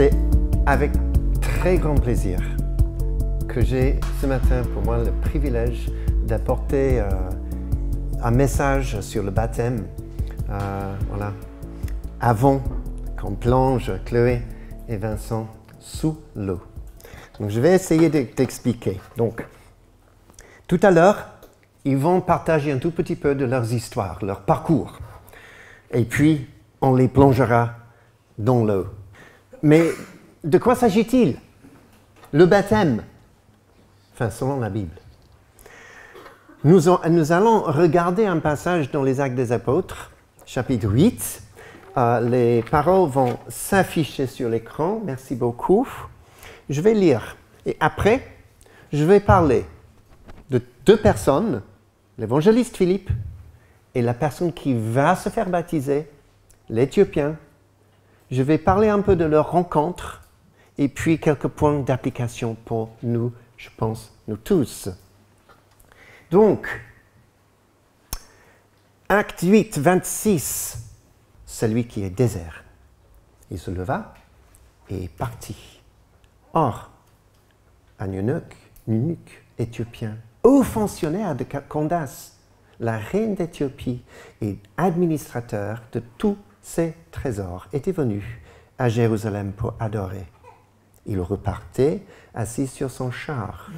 C'est avec très grand plaisir que j'ai ce matin pour moi le privilège d'apporter un message sur le baptême. Voilà, avant qu'on plonge Chloé et Vincent sous l'eau. Donc je vais essayer d'expliquer. Donc, tout à l'heure, ils vont partager un tout petit peu de leurs histoires, leur parcours. Et puis, on les plongera dans l'eau. Mais de quoi s'agit-il? Le baptême, enfin selon la Bible. Nous allons regarder un passage dans les Actes des Apôtres, chapitre 8. Les paroles vont s'afficher sur l'écran, merci beaucoup. Je vais lire. Et après, je vais parler de deux personnes, l'évangéliste Philippe et la personne qui va se faire baptiser, l'Éthiopien. Je vais parler un peu de leur rencontre et puis quelques points d'application pour nous, je pense, nous tous. Donc, Acte 8, 26, celui qui est désert. Il se leva et est parti. Or, un eunuque éthiopien, haut fonctionnaire de Candace, la reine d'Éthiopie et administrateur de tous ses trésors, était venu à Jérusalem pour adorer. Il repartait assis sur son char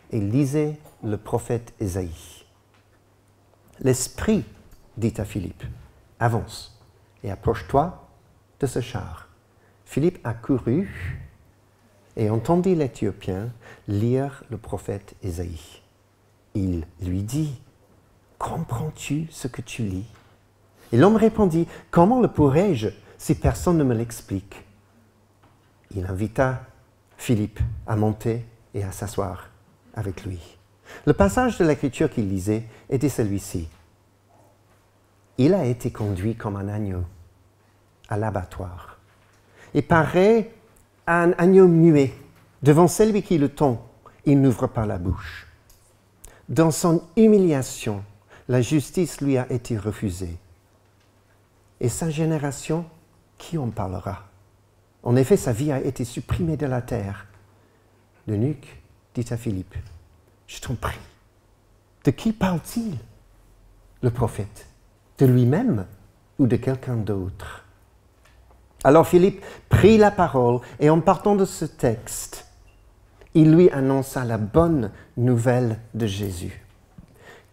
et lisait le prophète Ésaïe. L'Esprit dit à Philippe, « Avance et approche-toi de ce char. » Philippe accourut et entendit l'Éthiopien lire le prophète Ésaïe. Il lui dit, « Comprends-tu ce que tu lis ?» Et l'homme répondit, « Comment le pourrais-je si personne ne me l'explique ?» Il invita Philippe à monter et à s'asseoir avec lui. Le passage de l'Écriture qu'il lisait était celui-ci. Il a été conduit comme un agneau à l'abattoir et pareil à un agneau muet devant celui qui le tend, il n'ouvre pas la bouche. Dans son humiliation, la justice lui a été refusée. Et sa génération, qui en parlera? En effet, sa vie a été supprimée de la terre. L'eunuque dit à Philippe, « Je t'en prie, de qui parle-t-il, le prophète? De lui-même ou de quelqu'un d'autre ?» Alors Philippe prit la parole et en partant de ce texte, il lui annonça la bonne nouvelle de Jésus.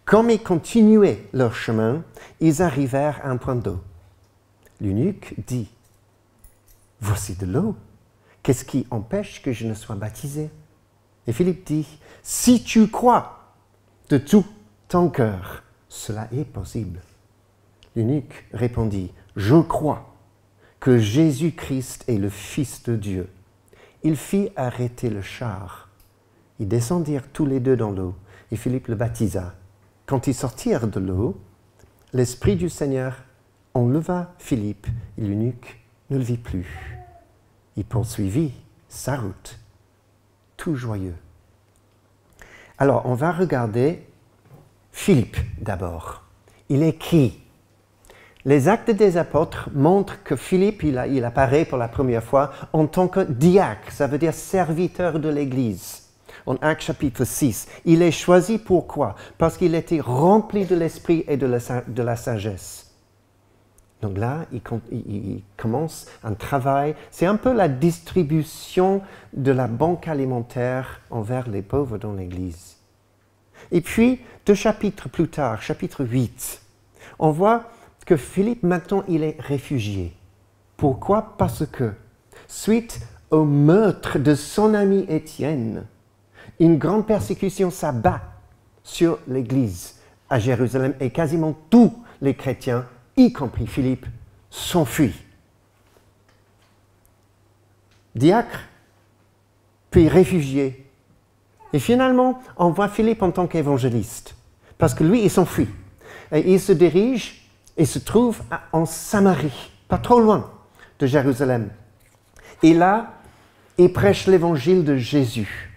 Comme ils continuaient leur chemin, ils arrivèrent à un point d'eau. L'eunuque dit, « Voici de l'eau. Qu'est-ce qui empêche que je ne sois baptisé ?» Et Philippe dit, « Si tu crois de tout ton cœur, cela est possible. » L'eunuque répondit, « Je crois que Jésus-Christ est le Fils de Dieu. » Il fit arrêter le char. Ils descendirent tous les deux dans l'eau et Philippe le baptisa. Quand ils sortirent de l'eau, l'Esprit du Seigneur enleva Philippe et l'eunuque ne le vit plus. Il poursuivit sa route, tout joyeux. Alors, on va regarder Philippe d'abord. Il est qui? Les Actes des Apôtres montrent que Philippe, il apparaît pour la première fois en tant que diacre, ça veut dire serviteur de l'Église. En Actes chapitre 6, il est choisi pourquoi? Parce qu'il était rempli de l'Esprit et de la sagesse. Donc là, il commence un travail, c'est un peu la distribution de la banque alimentaire envers les pauvres dans l'Église. Et puis, 2 chapitres plus tard, chapitre 8, on voit que Philippe, maintenant, il est réfugié. Pourquoi? Parce que, suite au meurtre de son ami Étienne, une grande persécution s'abat sur l'Église à Jérusalem et quasiment tous les chrétiens, y compris Philippe, s'enfuient. Diacre, puis réfugié. Et finalement, on voit Philippe en tant qu'évangéliste, parce que lui, il s'enfuit. Et il se dirige et se trouve en Samarie, pas trop loin de Jérusalem. Et là, il prêche l'évangile de Jésus.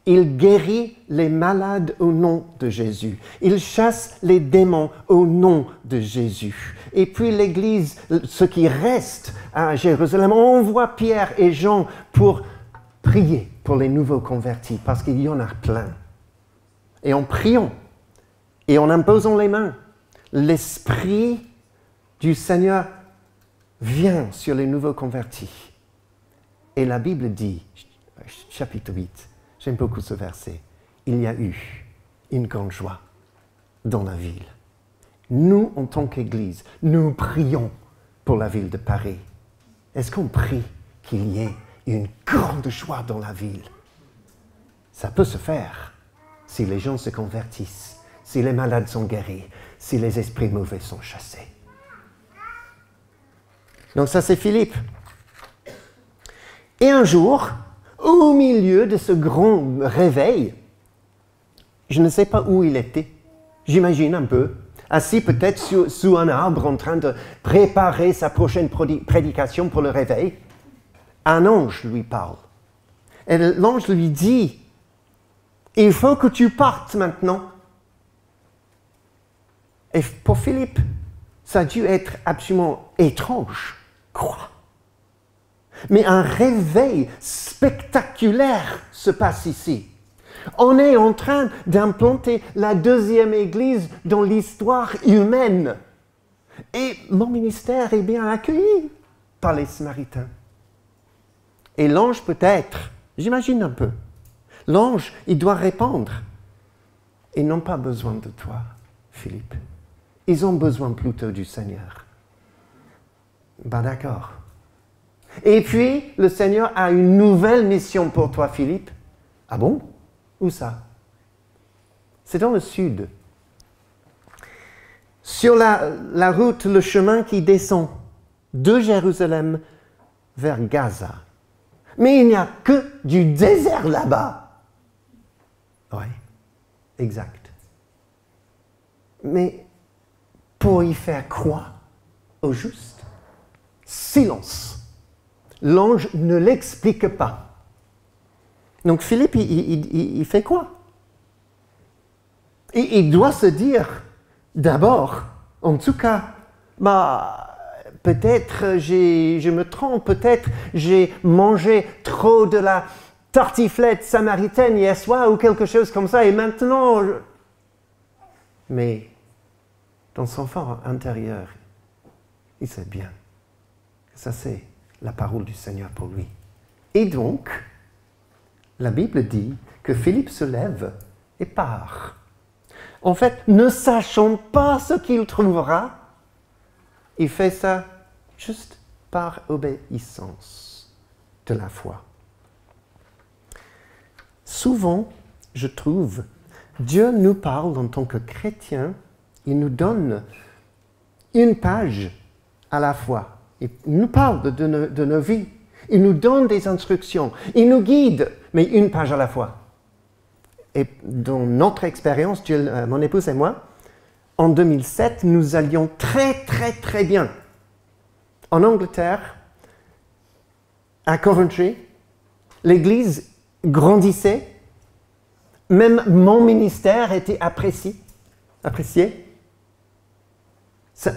Il guérit les malades au nom de Jésus. Il chasse les démons au nom de Jésus. Et puis l'Église, ce qui reste à Jérusalem, envoie Pierre et Jean pour prier pour les nouveaux convertis, parce qu'il y en a plein. Et en priant, et en imposant les mains, l'Esprit du Seigneur vient sur les nouveaux convertis. Et la Bible dit, chapitre 8, j'aime beaucoup ce verset, il y a eu une grande joie dans la ville. Nous, en tant qu'Église, nous prions pour la ville de Paris. Est-ce qu'on prie qu'il y ait une grande joie dans la ville? Ça peut se faire si les gens se convertissent, si les malades sont guéris, si les esprits mauvais sont chassés. Donc ça, c'est Philippe. Et un jour, au milieu de ce grand réveil, je ne sais pas où il était, j'imagine un peu, assis peut-être sous un arbre en train de préparer sa prochaine prédication pour le réveil, un ange lui parle. Et l'ange lui dit, « Il faut que tu partes maintenant. » Et pour Philippe, ça a dû être absolument étrange. Quoi? Mais un réveil spectaculaire se passe ici. On est en train d'implanter la deuxième église dans l'histoire humaine. Et mon ministère est bien accueilli par les Samaritains. Et l'ange peut-être, j'imagine un peu, l'ange, il doit répondre. Ils n'ont pas besoin de toi, Philippe. Ils ont besoin plutôt du Seigneur. Ben d'accord. Et puis, le Seigneur a une nouvelle mission pour toi, Philippe. Ah bon? Où ça? C'est dans le sud. Sur la route, le chemin qui descend de Jérusalem vers Gaza. Mais il n'y a que du désert là-bas. Oui, exact. Mais pour y faire quoi au juste? Silence. L'ange ne l'explique pas. Donc Philippe, il fait quoi? Et il doit se dire, d'abord, en tout cas, peut-être je me trompe, peut-être j'ai mangé trop de la tartiflette samaritaine hier soir ou quelque chose comme ça, et maintenant... Mais dans son fort intérieur, il sait bien que ça c'est la parole du Seigneur pour lui. Et donc, la Bible dit que Philippe se lève et part. En fait, ne sachant pas ce qu'il trouvera, il fait ça juste par obéissance de la foi. Souvent, je trouve, Dieu nous parle en tant que chrétiens, il nous donne une page à la fois. Il nous parle de nos vies. Il nous donne des instructions. Il nous guide, mais une page à la fois. Et dans notre expérience, mon épouse et moi, en 2007, nous allions très, très, très bien. En Angleterre, à Coventry, l'Église grandissait. Même mon ministère était apprécié.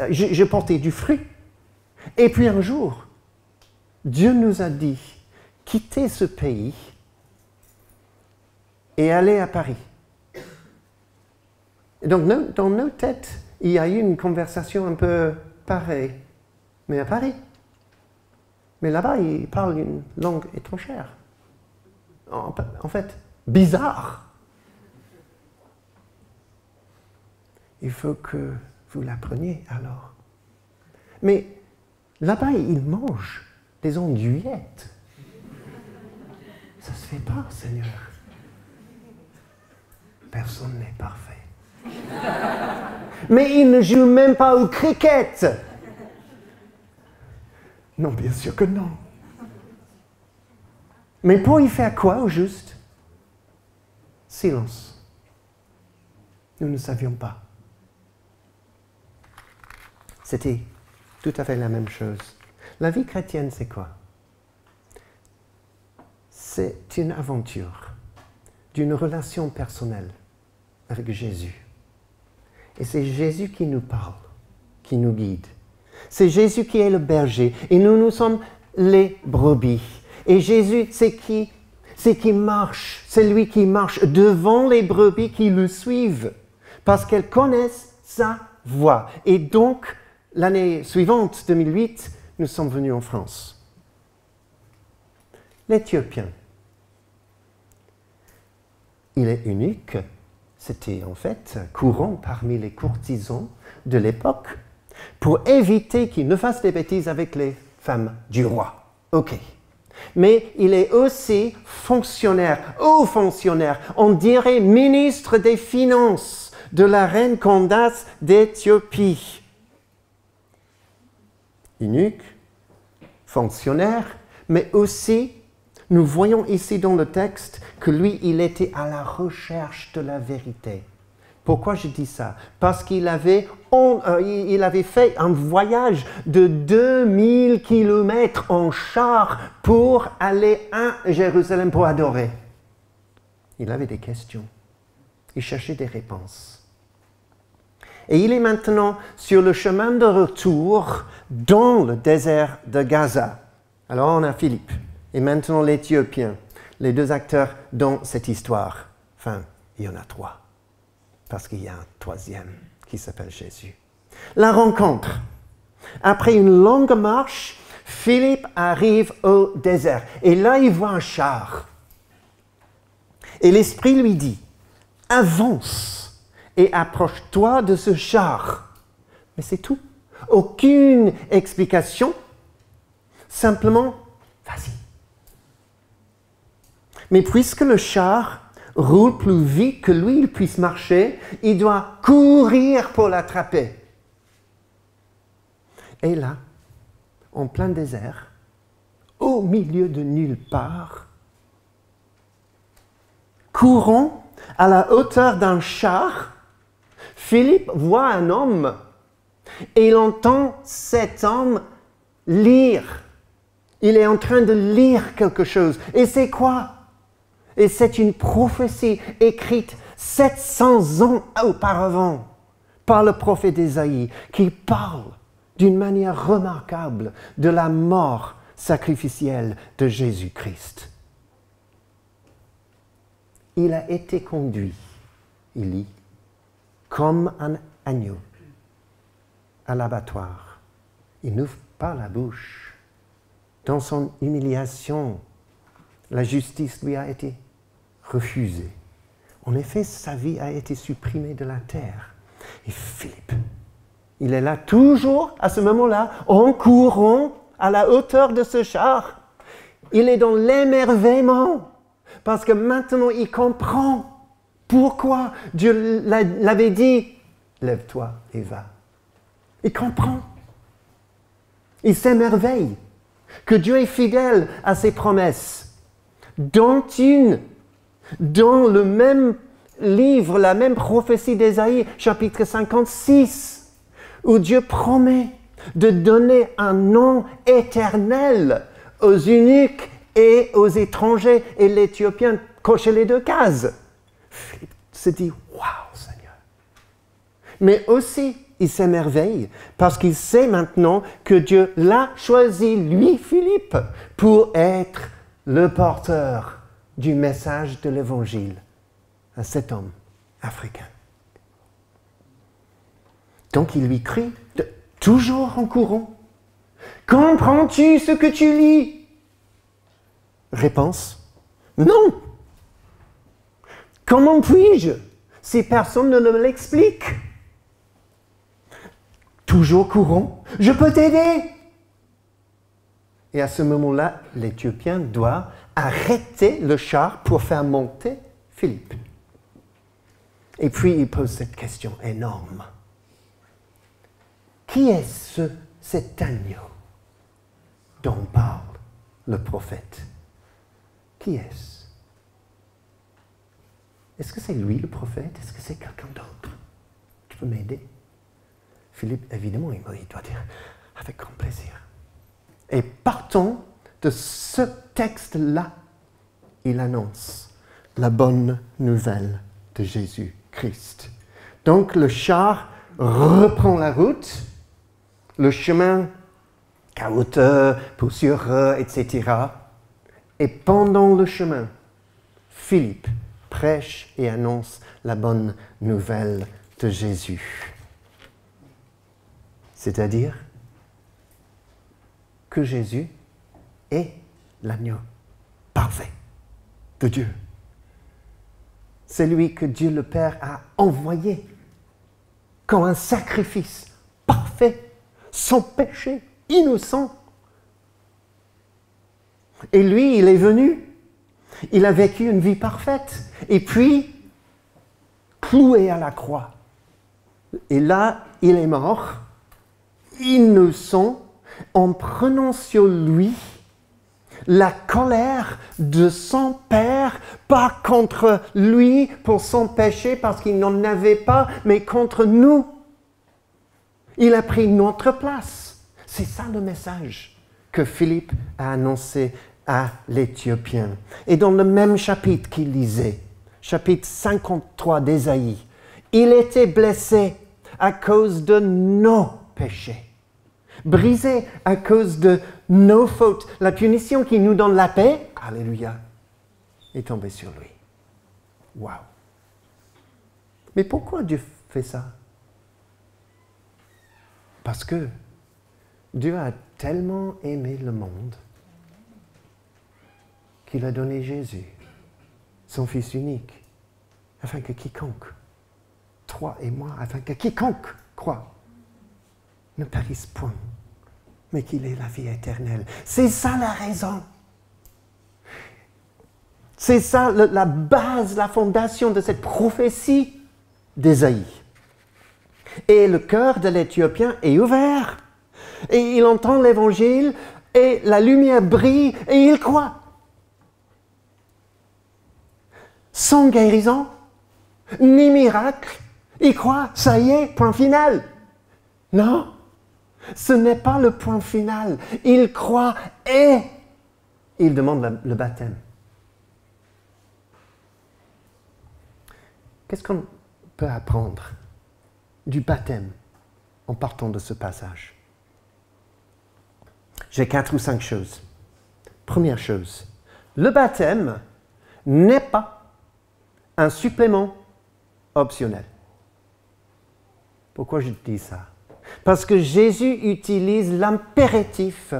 Je portais du fruit. Et puis un jour, Dieu nous a dit, quittez ce pays et allez à Paris. Et donc, dans nos têtes, il y a eu une conversation un peu pareille, mais à Paris. Mais là-bas, ils parlent une langue étrangère. En fait, bizarre. Il faut que vous l'appreniez alors. Mais là-bas, ils mangent des andouillettes. Ça ne se fait pas, Seigneur. Personne n'est parfait. Mais ils ne jouent même pas au cricket. Non, bien sûr que non. Mais pour y faire quoi au juste? Silence. Nous ne savions pas. C'était tout à fait la même chose. La vie chrétienne, c'est quoi? C'est une aventure. d'une relation personnelle avec Jésus. Et c'est Jésus qui nous parle, qui nous guide. C'est Jésus qui est le berger et nous sommes les brebis. Et Jésus, c'est qui marche, c'est lui qui marche devant les brebis qui le suivent parce qu'elles connaissent sa voix. Et donc, l'année suivante, 2008, nous sommes venus en France. L'Éthiopien, il est unique. C'était en fait courant parmi les courtisans de l'époque pour éviter qu'ils ne fassent des bêtises avec les femmes du roi. Ok. Mais il est aussi fonctionnaire, haut fonctionnaire, on dirait ministre des Finances de la reine Candace d'Éthiopie. Unique, fonctionnaire, mais aussi, nous voyons ici dans le texte que lui, il était à la recherche de la vérité. Pourquoi je dis ça? Parce qu'il avait fait un voyage de 2000 kilomètres en char pour aller à Jérusalem pour adorer. Il avait des questions. Il cherchait des réponses. Et il est maintenant sur le chemin de retour dans le désert de Gaza. Alors on a Philippe et maintenant l'Éthiopien, les deux acteurs dans cette histoire. Enfin, il y en a trois, parce qu'il y a un troisième qui s'appelle Jésus. La rencontre. Après une longue marche, Philippe arrive au désert. Et là, il voit un char. Et l'Esprit lui dit, avance et approche-toi de ce char. Mais c'est tout. Aucune explication. Simplement, vas-y. Mais puisque le char roule plus vite que lui, il puisse marcher, il doit courir pour l'attraper. Et là, en plein désert, au milieu de nulle part, courant à la hauteur d'un char, Philippe voit un homme et il entend cet homme lire. Il est en train de lire quelque chose. Et c'est quoi? Et c'est une prophétie écrite 700 ans auparavant par le prophète Ésaïe qui parle d'une manière remarquable de la mort sacrificielle de Jésus-Christ. Il a été conduit, il lit, comme un agneau à l'abattoir. Il n'ouvre pas la bouche. Dans son humiliation, la justice lui a été refusée. En effet, sa vie a été supprimée de la terre. Et Philippe, il est là toujours, à ce moment-là, en courant à la hauteur de ce char. Il est dans l'émerveillement, parce que maintenant il comprend pourquoi Dieu l'avait dit, lève-toi et va. Il comprend. Il s'émerveille que Dieu est fidèle à ses promesses. Dans le même livre, la même prophétie d'Ésaïe, chapitre 56, où Dieu promet de donner un nom éternel aux eunuques et aux étrangers, et l'Éthiopien cochait les deux cases. Philippe se dit, waouh Seigneur. Mais aussi, il s'émerveille parce qu'il sait maintenant que Dieu l'a choisi, lui, Philippe, pour être le porteur du message de l'Évangile à cet homme africain. Donc il lui crie, toujours en courant, « Comprends-tu ce que tu lis ?» Réponse, « Non. Comment puis-je si personne ne me l'explique ?» Toujours courant, « Je peux t'aider. » Et à ce moment-là, l'Éthiopien doit arrêter le char pour faire monter Philippe. Et puis il pose cette question énorme. Qui est cet agneau dont parle le prophète? Qui est-ce? Est-ce que c'est lui le prophète? Est-ce que c'est quelqu'un d'autre? Tu peux m'aider? Philippe, évidemment, il doit dire avec grand plaisir. Et partant de ce texte-là, il annonce la bonne nouvelle de Jésus-Christ. Donc le char reprend la route, le chemin caouteux, poussiéreux, etc. Et pendant le chemin, Philippe prêche et annonce la bonne nouvelle de Jésus. C'est-à-dire que Jésus est l'agneau parfait de Dieu. C'est lui que Dieu le Père a envoyé comme un sacrifice parfait, sans péché, innocent. Et lui, il est venu, il a vécu une vie parfaite, et puis cloué à la croix. Et là, il est mort, innocent, en prenant sur lui la colère de son Père, pas contre lui pour son péché parce qu'il n'en avait pas, mais contre nous. Il a pris notre place. C'est ça le message que Philippe a annoncé à l'Éthiopien. Et dans le même chapitre qu'il lisait, chapitre 53 d'Ésaïe, il était blessé à cause de nos péchés, brisé à cause de nos fautes. La punition qui nous donne la paix, alléluia, est tombée sur lui. Waouh! Mais pourquoi Dieu fait ça? Parce que Dieu a tellement aimé le monde qu'il a donné Jésus, son Fils unique, afin que quiconque, toi et moi, afin que quiconque croit, ne périsse point, mais qu'il ait la vie éternelle. C'est ça la raison. C'est ça la base, la fondation de cette prophétie d'Ésaïe. Et le cœur de l'Éthiopien est ouvert. Et il entend l'Évangile, et la lumière brille, et il croit. Sans guérison, ni miracle, il croit, ça y est, point final. Non, ce n'est pas le point final. Il croit et il demande le baptême. Qu'est-ce qu'on peut apprendre du baptême en partant de ce passage? J'ai 4 ou 5 choses. Première chose, le baptême n'est pas un supplément optionnel. Pourquoi je dis ça? Parce que Jésus utilise l'impératif.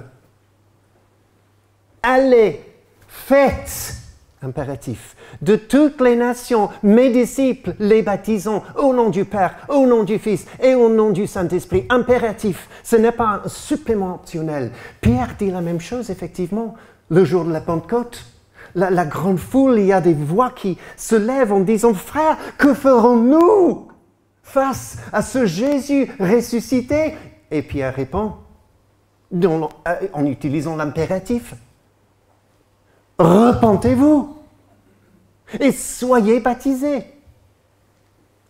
Allez, faites, impératif, de toutes les nations, mes disciples, les baptisons au nom du Père, au nom du Fils et au nom du Saint-Esprit. Impératif, ce n'est pas un supplément optionnel. Pierre dit la même chose, effectivement, le jour de la Pentecôte. La grande foule, il y a des voix qui se lèvent en disant « Frères, que ferons-nous face à ce Jésus ressuscité ?» Et Pierre répond en utilisant l'impératif « Repentez-vous et soyez baptisés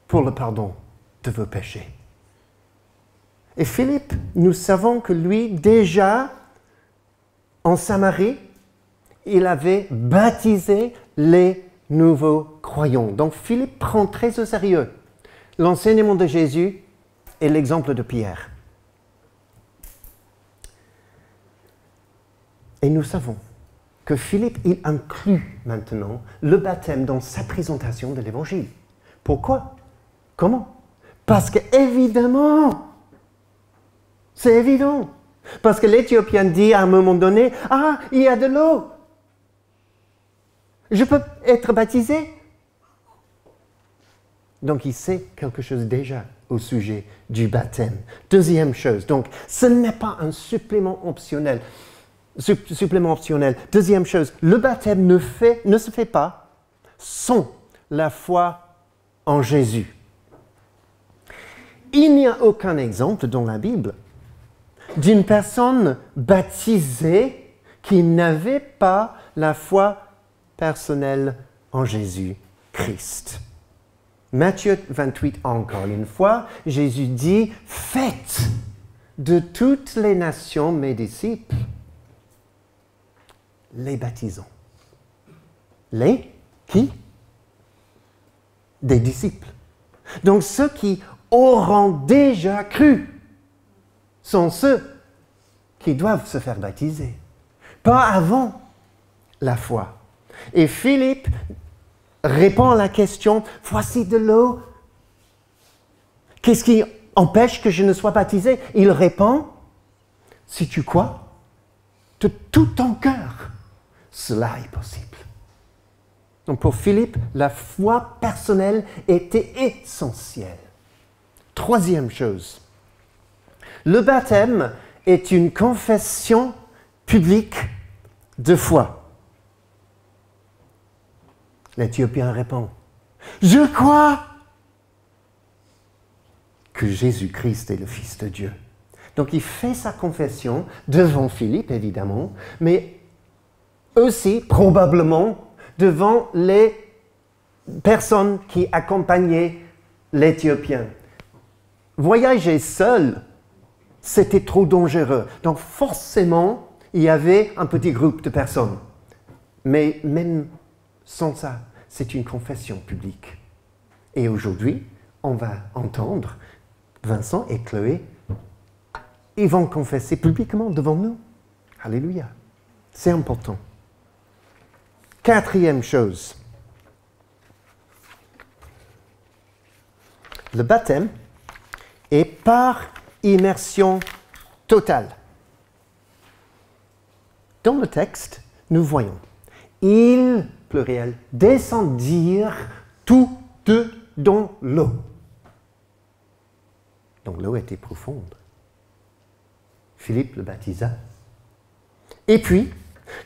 pour le pardon de vos péchés. » Et Philippe, nous savons que lui, déjà, en Samarie, il avait baptisé les nouveaux croyants. Donc Philippe prend très au sérieux l'enseignement de Jésus et l'exemple de Pierre. Et nous savons que Philippe, il inclut maintenant le baptême dans sa présentation de l'Évangile. Pourquoi? Comment? Parce que évidemment, c'est évident. Parce que l'Éthiopien dit à un moment donné, « Ah, il y a de l'eau. Je peux être baptisé ?» Donc, il sait quelque chose déjà au sujet du baptême. Deuxième chose, donc, ce n'est pas un supplément optionnel. Deuxième chose, le baptême ne se fait pas sans la foi en Jésus. Il n'y a aucun exemple dans la Bible d'une personne baptisée qui n'avait pas la foi personnelle en Jésus-Christ. Matthieu 28, encore une fois, Jésus dit « Faites de toutes les nations mes disciples, les baptisons. » Les qui? des disciples. Donc ceux qui auront déjà cru sont ceux qui doivent se faire baptiser, pas avant la foi. Et Philippe répond à la question, voici de l'eau. Qu'est-ce qui empêche que je ne sois baptisé? Il répond, si tu crois de tout ton cœur, cela est possible. Donc pour Philippe, la foi personnelle était essentielle. Troisième chose, le baptême est une confession publique de foi. L'Éthiopien répond, je crois que Jésus-Christ est le Fils de Dieu. Donc il fait sa confession devant Philippe, évidemment, mais aussi probablement devant les personnes qui accompagnaient l'Éthiopien. Voyager seul, c'était trop dangereux. Donc forcément, il y avait un petit groupe de personnes. Mais même sans ça, c'est une confession publique. Et aujourd'hui, on va entendre Vincent et Chloé, ils vont confesser publiquement devant nous. Alléluia. C'est important. Quatrième chose. Le baptême est par immersion totale. Dans le texte, nous voyons « Ils, pluriel, descendirent tous deux dans l'eau ». Donc l'eau était profonde. Philippe le baptisa. Et puis,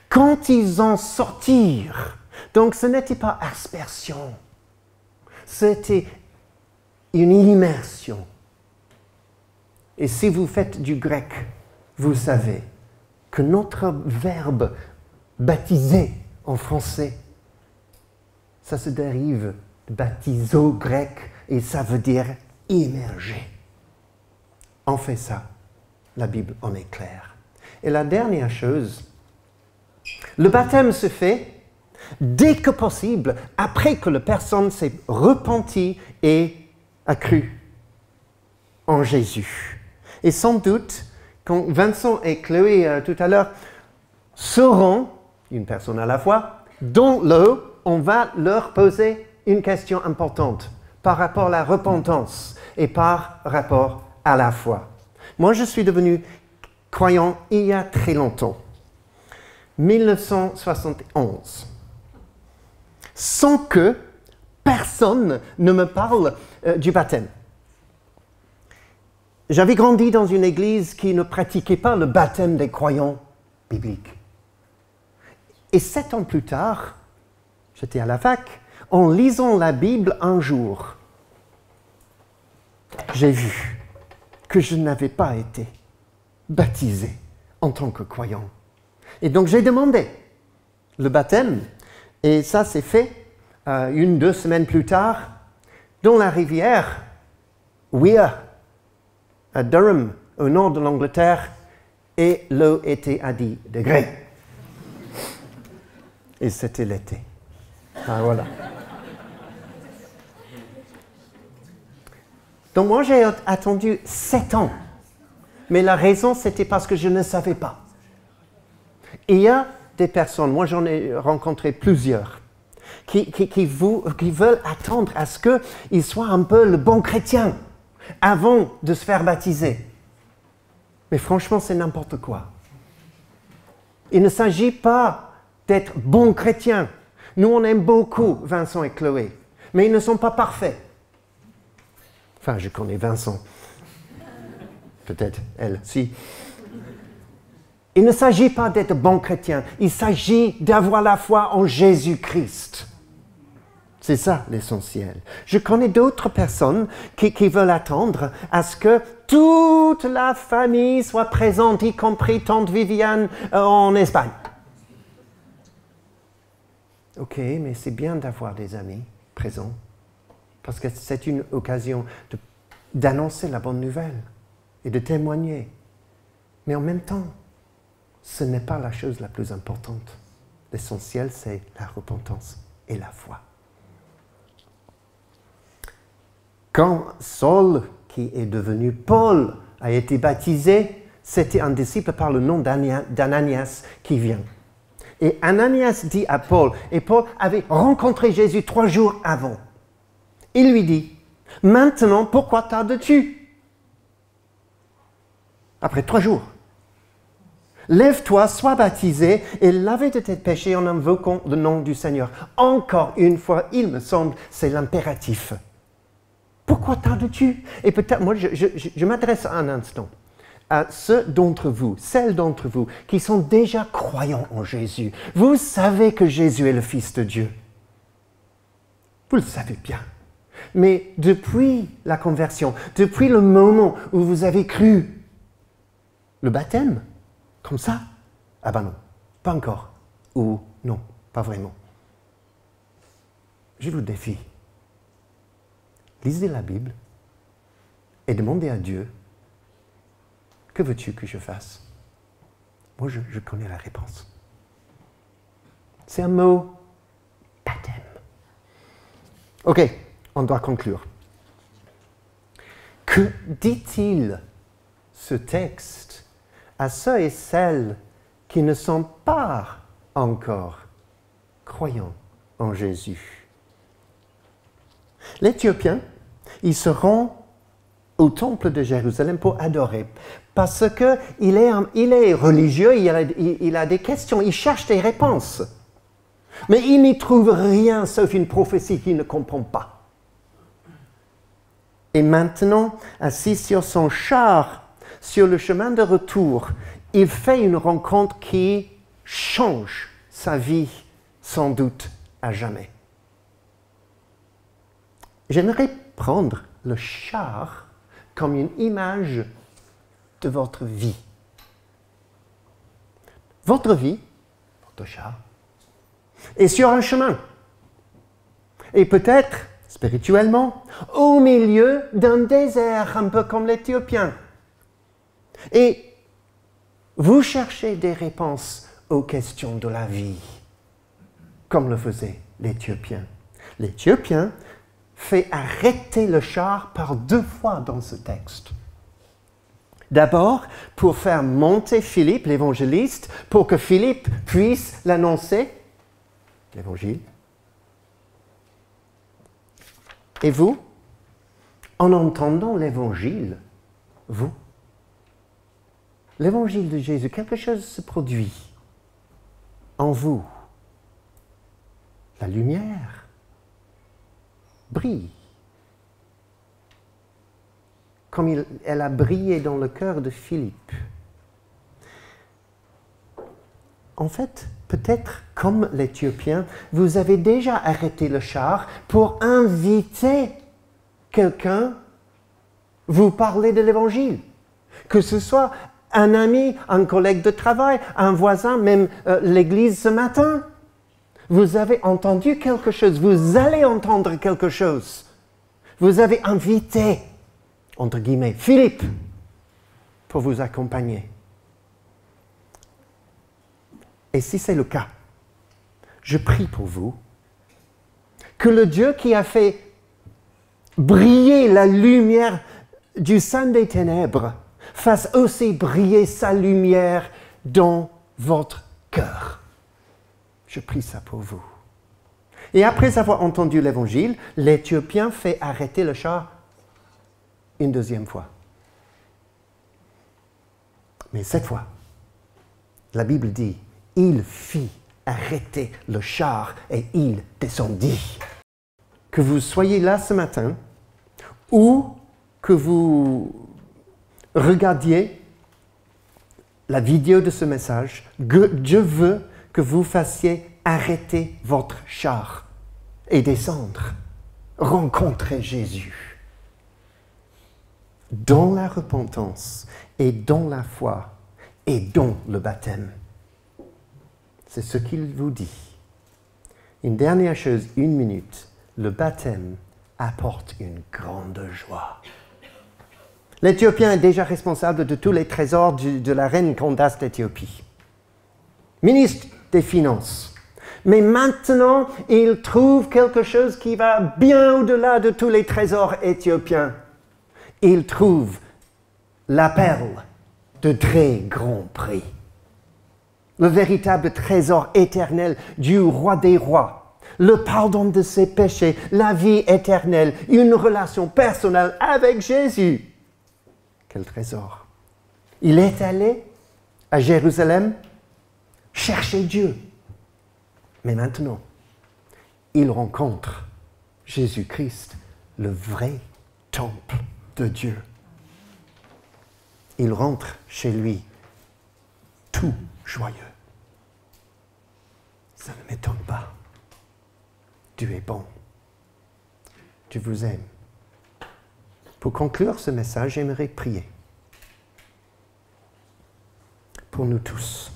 quand ils en sortirent, donc ce n'était pas aspersion, c'était une immersion. Et si vous faites du grec, vous savez que notre verbe baptiser en français, ça se dérive de baptizo grec et ça veut dire immerger. On fait ça, la Bible en est claire. Et la dernière chose, le baptême se fait dès que possible, après que la personne s'est repentie et a cru en Jésus. Et sans doute, quand Vincent et Chloé tout à l'heure seront, une personne à la fois, dans l'eau, on va leur poser une question importante par rapport à la repentance et par rapport à la foi. Moi, je suis devenu croyant il y a très longtemps, 1971, sans que personne ne me parle du baptême. J'avais grandi dans une église qui ne pratiquait pas le baptême des croyants bibliques. Et 7 ans plus tard, j'étais à la fac, en lisant la Bible un jour, j'ai vu que je n'avais pas été baptisé en tant que croyant. Et donc j'ai demandé le baptême, et ça s'est fait 1-2 semaines plus tard, dans la rivière Wear, à Durham, au nord de l'Angleterre, et l'eau était à 10 degrés. Et c'était l'été. Ah, voilà. Donc moi, j'ai attendu 7 ans. Mais la raison, c'était parce que je ne savais pas. Et il y a des personnes, moi j'en ai rencontré plusieurs, qui veulent attendre à ce qu'ils soient un peu le bon chrétien avant de se faire baptiser. Mais franchement, c'est n'importe quoi. Il ne s'agit pas d'être bon chrétien. Nous, on aime beaucoup Vincent et Chloé, mais ils ne sont pas parfaits. Enfin, je connais Vincent. Peut-être elle, si. Il ne s'agit pas d'être bon chrétien, il s'agit d'avoir la foi en Jésus-Christ. C'est ça l'essentiel. Je connais d'autres personnes qui veulent attendre à ce que toute la famille soit présente, y compris tante Viviane en Espagne. Ok, mais c'est bien d'avoir des amis présents, parce que c'est une occasion d'annoncer la bonne nouvelle et de témoigner. Mais en même temps, ce n'est pas la chose la plus importante. L'essentiel, c'est la repentance et la foi. Quand Saul, qui est devenu Paul, a été baptisé, c'était un disciple par le nom d'Ananias qui vient. Et Ananias dit à Paul, et Paul avait rencontré Jésus 3 jours avant. Il lui dit, « Maintenant, pourquoi tardes-tu » Après 3 jours. « Lève-toi, sois baptisé et lave de tes péchés en invoquant le nom du Seigneur. » Encore une fois, il me semble, c'est l'impératif. Pourquoi tardes-tu? Et peut-être, moi, je m'adresse un instant à ceux d'entre vous, celles d'entre vous qui sont déjà croyants en Jésus. Vous savez que Jésus est le Fils de Dieu. Vous le savez bien. Mais depuis la conversion, depuis le moment où vous avez cru, le baptême, comme ça, ah ben non, pas encore. Ou non, pas vraiment. Je vous défie. Lisez la Bible et demandez à Dieu, que veux-tu que je fasse? Moi, je connais la réponse. C'est un mot, baptême. Ok, on doit conclure. Que dit-il, ce texte, à ceux et celles qui ne sont pas encore croyants en Jésus? L'Éthiopien, il se rend au temple de Jérusalem pour adorer, parce qu'il est religieux, il a des questions, il cherche des réponses. Mais il n'y trouve rien sauf une prophétie qu'il ne comprend pas. Et maintenant, assis sur son char, sur le chemin de retour, il fait une rencontre qui change sa vie, sans doute à jamais. J'aimerais prendre le char comme une image de votre vie. Votre vie, votre char, est sur un chemin. Et peut-être, spirituellement, au milieu d'un désert, un peu comme l'Éthiopien. Et vous cherchez des réponses aux questions de la vie, comme le faisait l'Éthiopien. L'Éthiopien fait arrêter le char par 2 fois dans ce texte. D'abord, pour faire monter Philippe, l'évangéliste, pour que Philippe puisse l'annoncer, l'évangile. Et vous, en entendant l'évangile, vous, l'évangile de Jésus, quelque chose se produit en vous. La lumière brille, comme elle a brillé dans le cœur de Philippe. En fait, peut-être comme l'Éthiopien, vous avez déjà arrêté le char pour inviter quelqu'un vous parler de l'Évangile. Que ce soit un ami, un collègue de travail, un voisin, même l'église ce matin. Vous avez entendu quelque chose, vous allez entendre quelque chose. Vous avez invité, entre guillemets, Philippe pour vous accompagner. Et si c'est le cas, je prie pour vous que le Dieu qui a fait briller la lumière du sein des ténèbres fasse aussi briller sa lumière dans votre cœur. Je prie ça pour vous. Et après avoir entendu l'Évangile, l'Éthiopien fait arrêter le char une 2e fois. Mais cette fois, la Bible dit, il fit arrêter le char et il descendit. Que vous soyez là ce matin ou que vous regardiez la vidéo de ce message, Dieu veut que vous fassiez arrêter votre char et descendre, rencontrer Jésus. Dans la repentance et dans la foi et dans le baptême. C'est ce qu'il vous dit. Une dernière chose, 1 minute. Le baptême apporte une grande joie. L'Éthiopien est déjà responsable de tous les trésors de la reine Candace d'Éthiopie. Ministre des Finances. Mais maintenant, il trouve quelque chose qui va bien au-delà de tous les trésors éthiopiens. Il trouve la perle de très grand prix. Le véritable trésor éternel du roi des rois. Le pardon de ses péchés, la vie éternelle, une relation personnelle avec Jésus. Quel trésor! Il est allé à Jérusalem chercher Dieu. Mais maintenant, il rencontre Jésus-Christ, le vrai temple de Dieu. Il rentre chez lui tout joyeux. Ça ne m'étonne pas. Dieu est bon. Dieu vous aime. Pour conclure ce message, j'aimerais prier pour nous tous.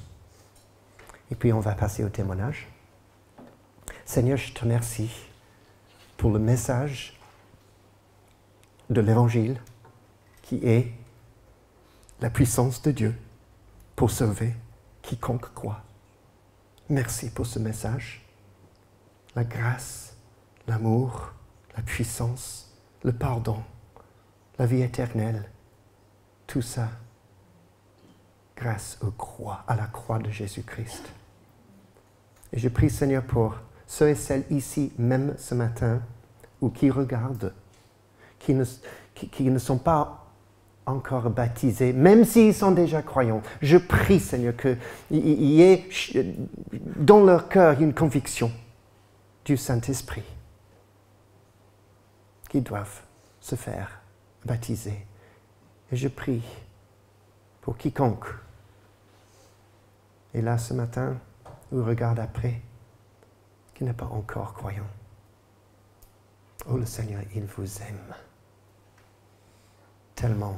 Et puis on va passer au témoignage. Seigneur, je te remercie pour le message de l'Évangile qui est la puissance de Dieu pour sauver quiconque croit. Merci pour ce message. La grâce, l'amour, la puissance, le pardon, la vie éternelle, tout ça grâce à la croix de Jésus-Christ. Et je prie, Seigneur, pour ceux et celles ici, même ce matin, ou qui regardent, qui ne sont pas encore baptisés, même s'ils sont déjà croyants. Je prie, Seigneur, qu'il y ait dans leur cœur une conviction du Saint-Esprit, qu'ils doivent se faire baptiser. Et je prie pour quiconque est là ce matin ou regarde après, qui n'est pas encore croyant. Oh, le Seigneur, il vous aime tellement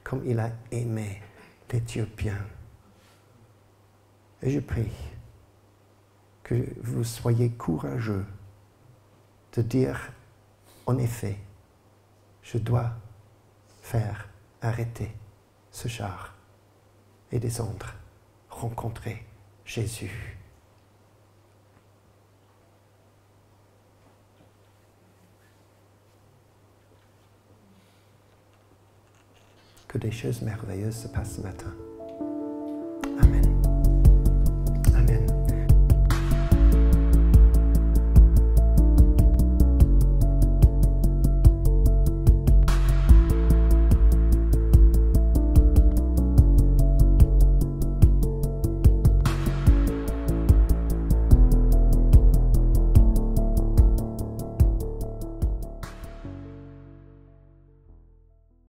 comme il a aimé l'Éthiopien. Et je prie que vous soyez courageux de dire, en effet, je dois faire arrêter ce char et descendre, rencontrer Jésus. Que des choses merveilleuses se passent ce matin.